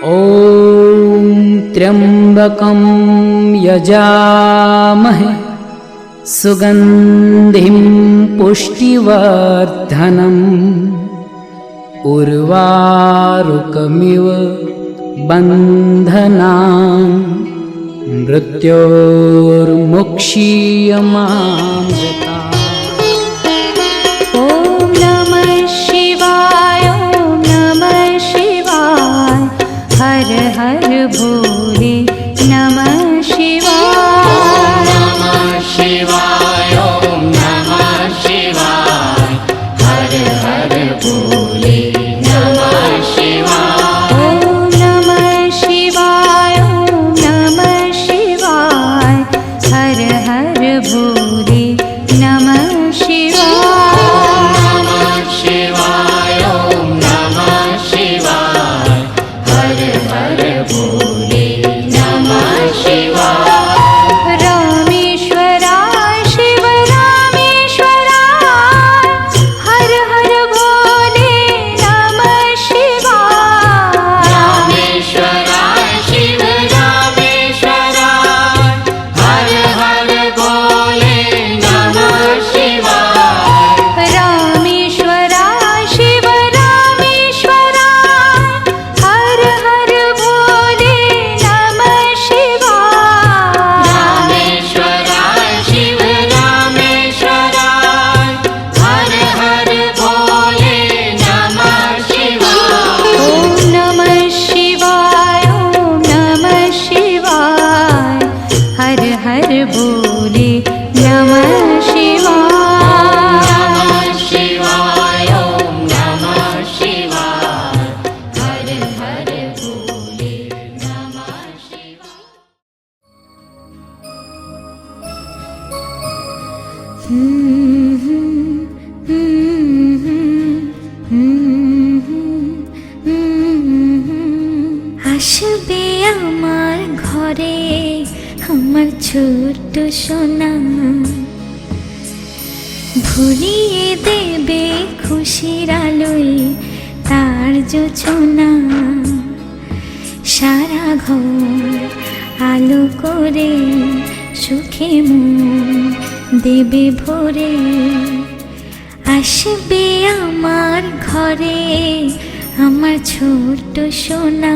ॐ त्र्यम्बकं यजामहे सुगन्धिं पुष्टिवर्धनम् उर्वारुकमिव बन्धनान् मृत्योर्मुक्षीयमामृता। ॐ नमः शिवाय, ॐ नमः शिवाय, हर हर भोले नमः शिवाय। नमः शिवाय, ॐ नमः शिवाय, हर हर भोले नमः शिवाय। ॐ नमः शिवाय, ॐ नमः शिवाय, हर हर भोले नमः शिवाय। नमः शिवाय, ॐ नमः शिवाय, हर हर भोले नमः शिवाय। रामेश्वराय शिव रामेश्वराय, हर हर भोले नमः शिवाय। रामेश्वराय शिव रामेश्वराय, हर हर भोले नमः शिवाय। रामेश्वराय शिव रामेश्वराय, हर हर भोले नमः शिवाय। रामेश्वराय शिव रामेश्वराय, हर हर भोले नमः शिवाय। ॐ नमः शिवाय, ॐ नमः शिवाय, हर हर भोले नमः शिवाय। नमः शिवाय, ॐ नमः शिवाय, हर हर भोले नमः शिवाय। আসবে আমার ঘরে আমার ছোট্ট সোনা, ভরিয়ে দেবে খুশির আলোয় তার জোছনা। সারা ঘর আলো করে সুখে মন দেবে ভরে। আসবে আমার ঘরে আমার ছোট্ট সোনা,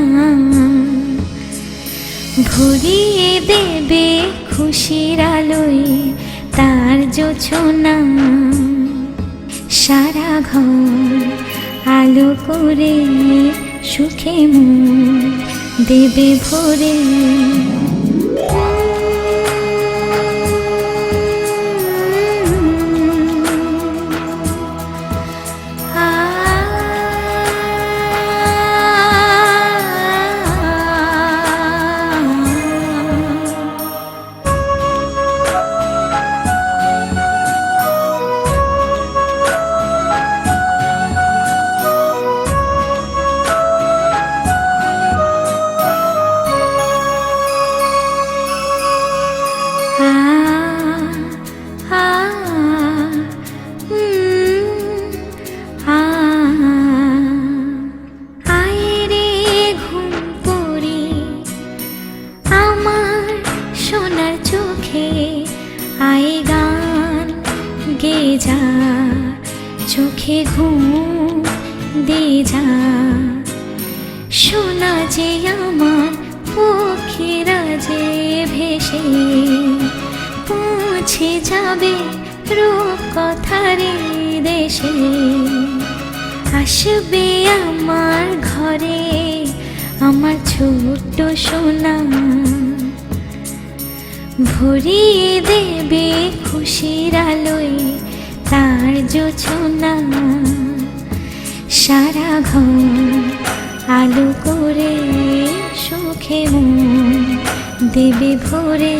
ভরিয়ে দেবে খুশির আলোয় তার জোছনা। সারা ঘর আলো করে সুখে মন দেবে ভরে। আয়রে ঘুম পড়ি আমার সোনার চোখে, আয় গান গে যা চোখে ঘুম দে যা। সোনা যে আমার পক্ষীরা যে ভেসে পৌঁছে যাবে রূপ কথারে দেশে। আসবে আমার ঘরে আমার ছোট্ট সোনা, ভরিয়ে দেবে খুশির আলোয় তার জোছনা। সারা ঘর আলো করে সুখে মন দেবে ভরে।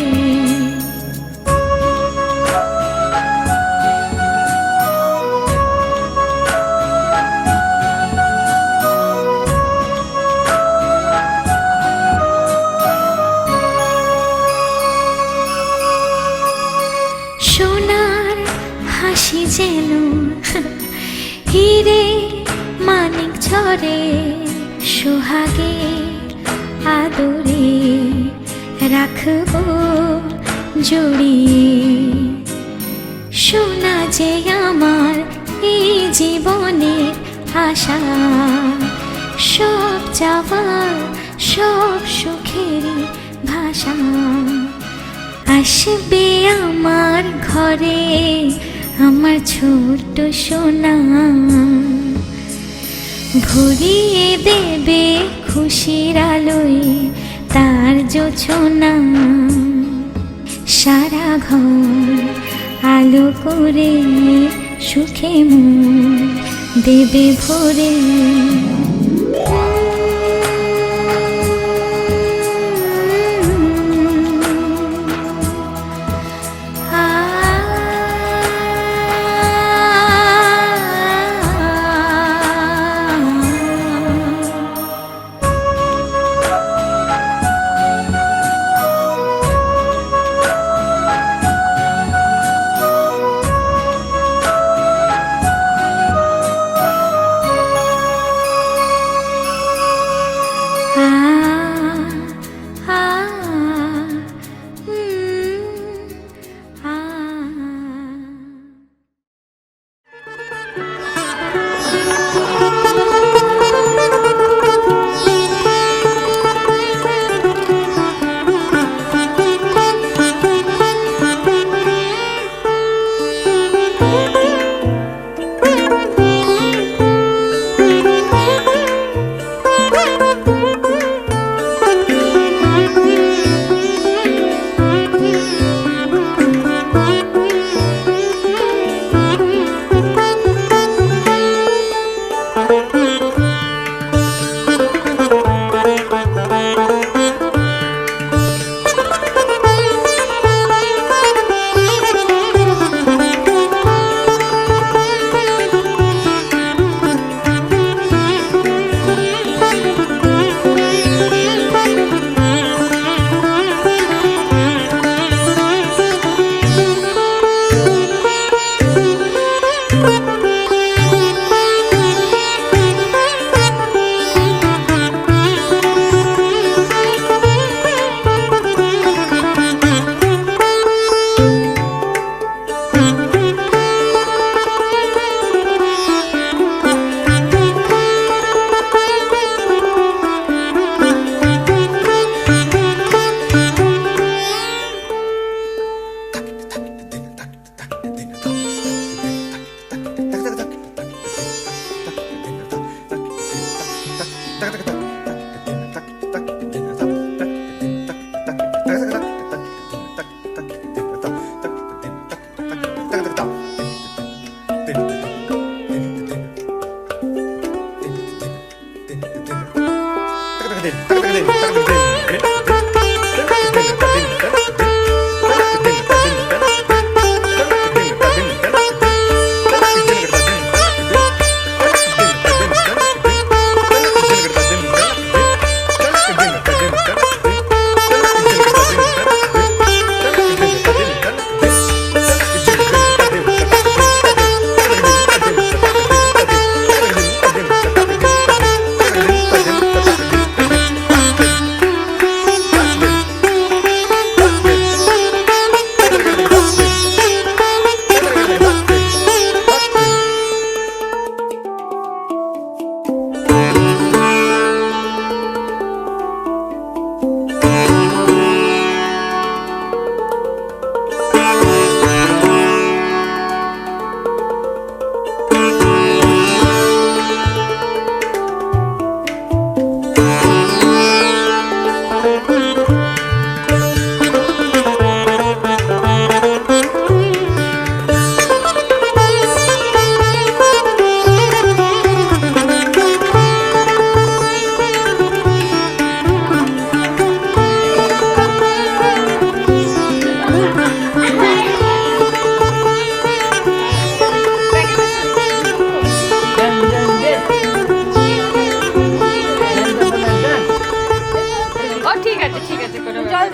সোনার হাসি যেন হিরে মানিক ঝরে, সোহাগে আদরে রাখবো জড়িয়ে। শোনা যে আমার এই জীবনের আশা, সব চাওয়ার সব সুখেরই ভাষা। আসবে আমার ঘরে আমার ছোট্ট সোনা, ভরিয়ে দেবে খুশির আলোয় তার জোছনা। সারা ঘর আলো করে সুখে মন দেবে ভরে।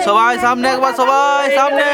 সবাই সামনে, একবার সবাই সামনে।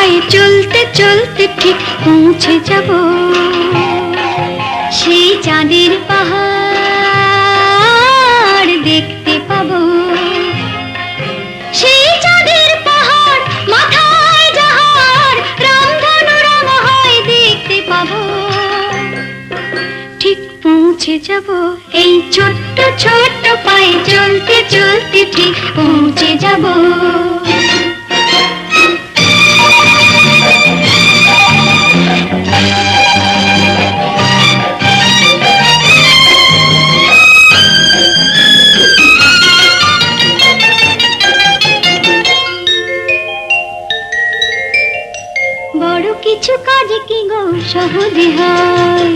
পায়ে চলতে চলতে ঠিক পৌঁছে যাব সেই চাঁদের পাহাড় দেখতে পাবো। সেই চাঁদের পাহাড় মাথায় যাহার রামধনু রঙ হয় দেখতে পাবো। ঠিক পৌঁছে যাব এই ছোট্ট ছোট্ট পায়ে চলতে চলতে ঠিক পৌঁছে যাব। বড় কিছু কাজ কি গো সহজে হয়,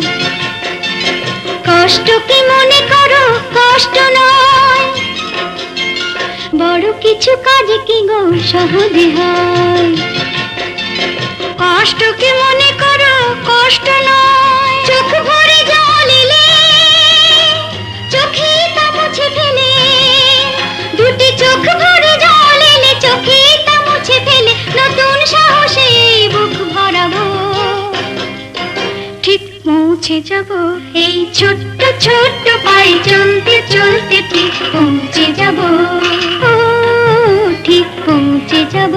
কষ্ট কি মনে করো কষ্ট নয়। বড় কিছু কাজ কি গো সহজে হয়, কষ্ট কি মনে করো কষ্ট নয়। চোখ ভরে জল এলে চোখে তা মুছে ফেলে, দুটি চোখ ভরে জল এলে চোখে তা মুছে ফেলে নতুন সাহসে বুক ভরাবো। ঠিক পৌঁছে যাব এই ছোট্ট ছোট্ট পায়ে চলতে চলতে ঠিক পৌঁছে যাব। ও ঠিক পৌঁছে যাব।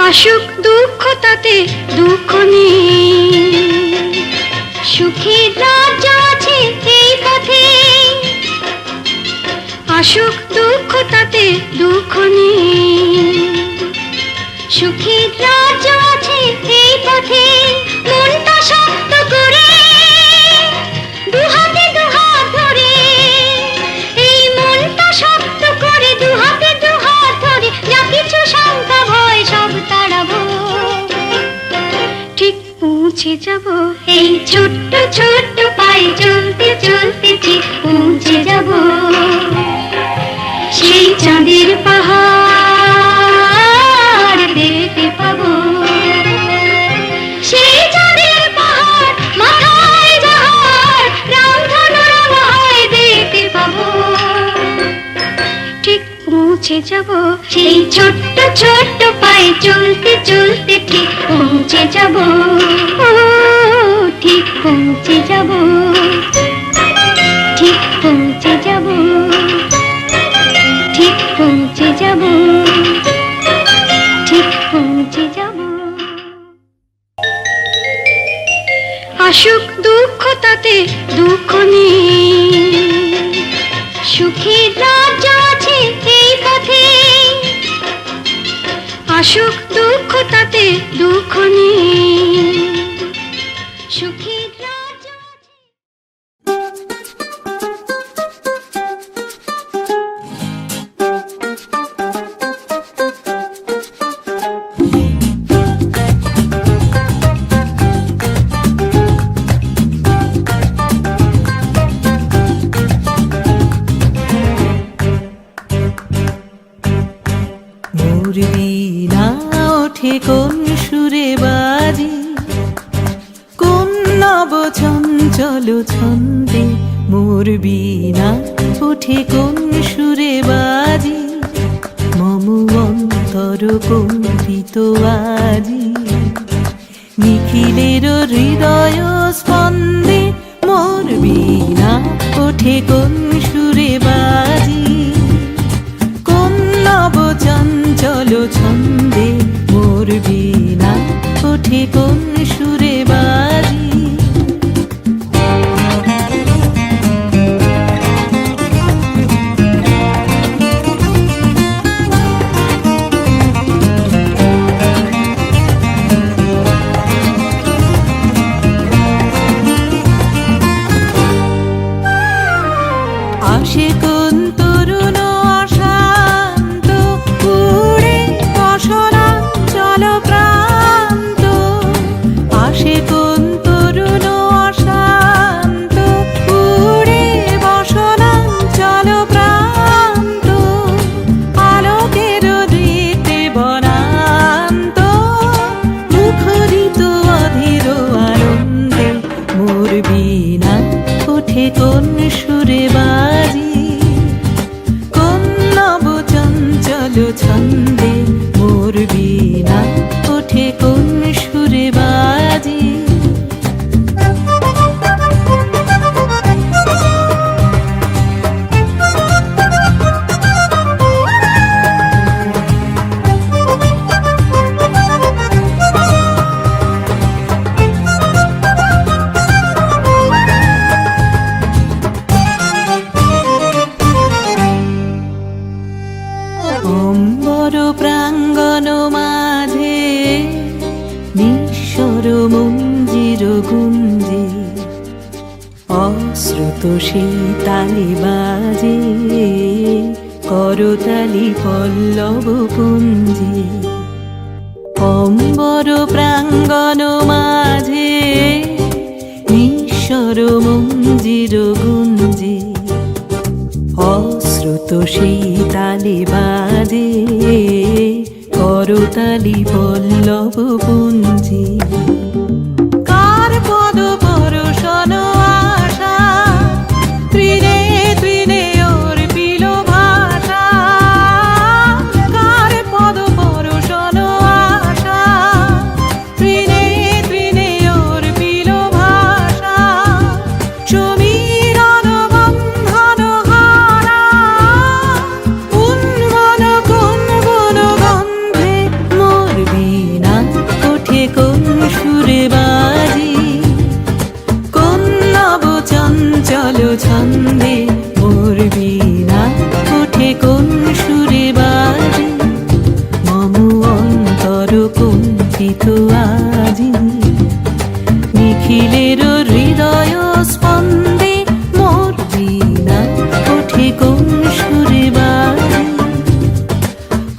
আসুক দুঃখ তাতে দুঃখ নেই, সুখের রাজ্য আছে এই পথে। আসুক দুঃখ তাতে দুঃখ নেই, সুখের রাজ্য আছে এই পথে। মনটা শক্ত করে দুহাতে দুহাত ধরে, এই মনটা শক্ত করে দুহাতে দুহাত ধরে যা কিছু শঙ্কা ভয় সব তাড়াবো। ঠিক পৌঁছে যাব এই ছোট্ট ছোট্ট পায়ে চলতে চলতে ঠিক পৌঁছে যাব সেই চাঁদের পাহাড় দেখতে পাবো। সেই চাঁদের পাহাড় মাথায় যাহার রামধনু রঙ হয় দেখতে পাবো। ঠিক পৌঁছে যাব সেই ছোট্ট ছোট্ট পায়ে চলতে চলতে ঠিক পৌঁছে যাব। ও ঠিক পৌঁছে যাব, ঠিক পৌঁছে যাব, ঠিক পৌঁছে যাব, ঠিক পৌঁছে যাব। আসুক দুঃখ তাতে দুঃখ নেই, সুখের রাজ্য আছে এই পথে। আসুক দুঃখ তাতে দুঃখ নেই, সুখের রাজ্য আছে। মোর বীণা ওঠে কোন সুরে বাজি, কোন নব চঞ্চল ছন্দে। মোর বীণা ওঠে কোন সুরে বাজি, মম অন্তর কম্পিত আজি। নিখিলের হৃদয় স্পন্দে মোর বীণা ওঠে কোন সুরে বাজি, কোন নব চঞ্চল ছন্দে। মোর বীণা ওঠে কোন সুরে বাজি। আসে কোন তরুণ অশান্ত উড়ে অসরাঞ্চল প্রান্ত। চঞ্চল ছন্দে মোর বীণা ওঠে কোন সুরে বাজে। অম্বর প্রাঙ্গণ মাঝে নিঃস্বর মঞ্জির গুঞ্জে অশ্রুত সেই তালি বাজে করতালি পল্লব পুঞ্জে। অম্বর প্রাঙ্গণ মাঝে নিঃস্বর মঞ্জির গুঞ্জে অশ্রুত সেই তালি বাজে করতালি পল্লব পুঞ্জে। কার পদ পরশন আশা তৃণে তৃণে অর্পিল ভাষা। কার পদ পরশন আশা তৃণে তৃণে অর্পিল ভাষা। সমীরণ বন্ধন হারা উন্মন কোন বন গন্ধে মোর বীণা ওঠে কোন সুরে বাজে। কোন নব চঞ্চল ছন্দে মোর বীণা ওঠে কোন সুরে বাজে। মম অন্তর কম্পিত আজি নিখিলের হৃদয় স্পন্দে মোর বীণা ওঠে কোন সুরে বাজে।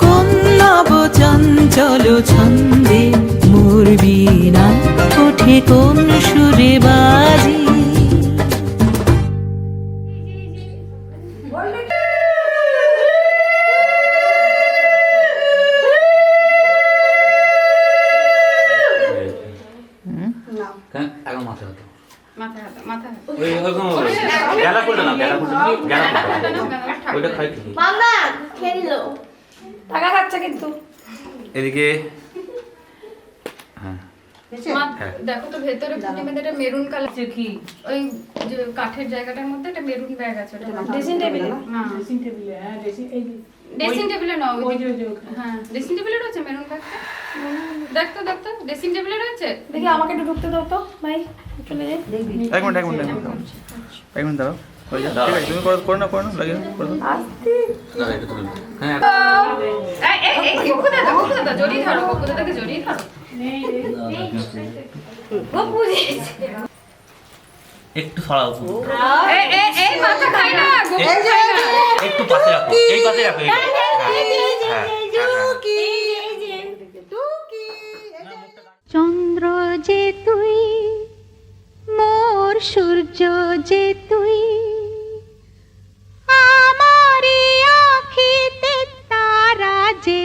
কোন নব চঞ্চল ছন্দে মোর বীণা ওঠে কোন সুরে বাজে। এখন মাথা হতো মাথায় হাত, মাথায় হাত। ওই ওরকম গেলা করতে না গেলা করতে গেলা ওইটা খাই তুমি মামা খেললো টাকা খাচ্ছে কিন্তু। এদিকে হ্যাঁ মা, হ্যাঁ। দেখো তো ভেতরে মধ্যে একটা মেরুন কালার কি ওই যে কাঠের জায়গাটার মধ্যে একটা মেরুন ব্যাগ আছে ওটা ড্রেসিং টেবিলে না ড্রেসিং টেবিলে হ্যাঁ ড্রেসিং টেবিলে না ওই হ্যাঁ ড্রেসিং টেবিলে রয়েছে মেরুন ব্যাগটা। দেখ তো ড্রেসিং টেবিলে রয়েছে। দেখি আমাকে একটু ঢুকতে দাও তো ভাই চলে যাই এক মিনিট দাঁড়াও হয়ে যা ঠিক আছে তুমি করো না লাগিয়ে করো দাঁড়া একটু তুমি হ্যাঁ এই কোকো দাদা জড়িয়ে ধরো, কোকো দাদাকে জড়িয়ে ধরো। ও বুঝেছে। একটু সরাও এই মাথা খাই না, গোবর খাই না। একটু পাশে রাখো এই পাশে রাখো চন্দ্র যে তুই মোর সূর্য যে তুই আমারি আখিতে তারা যে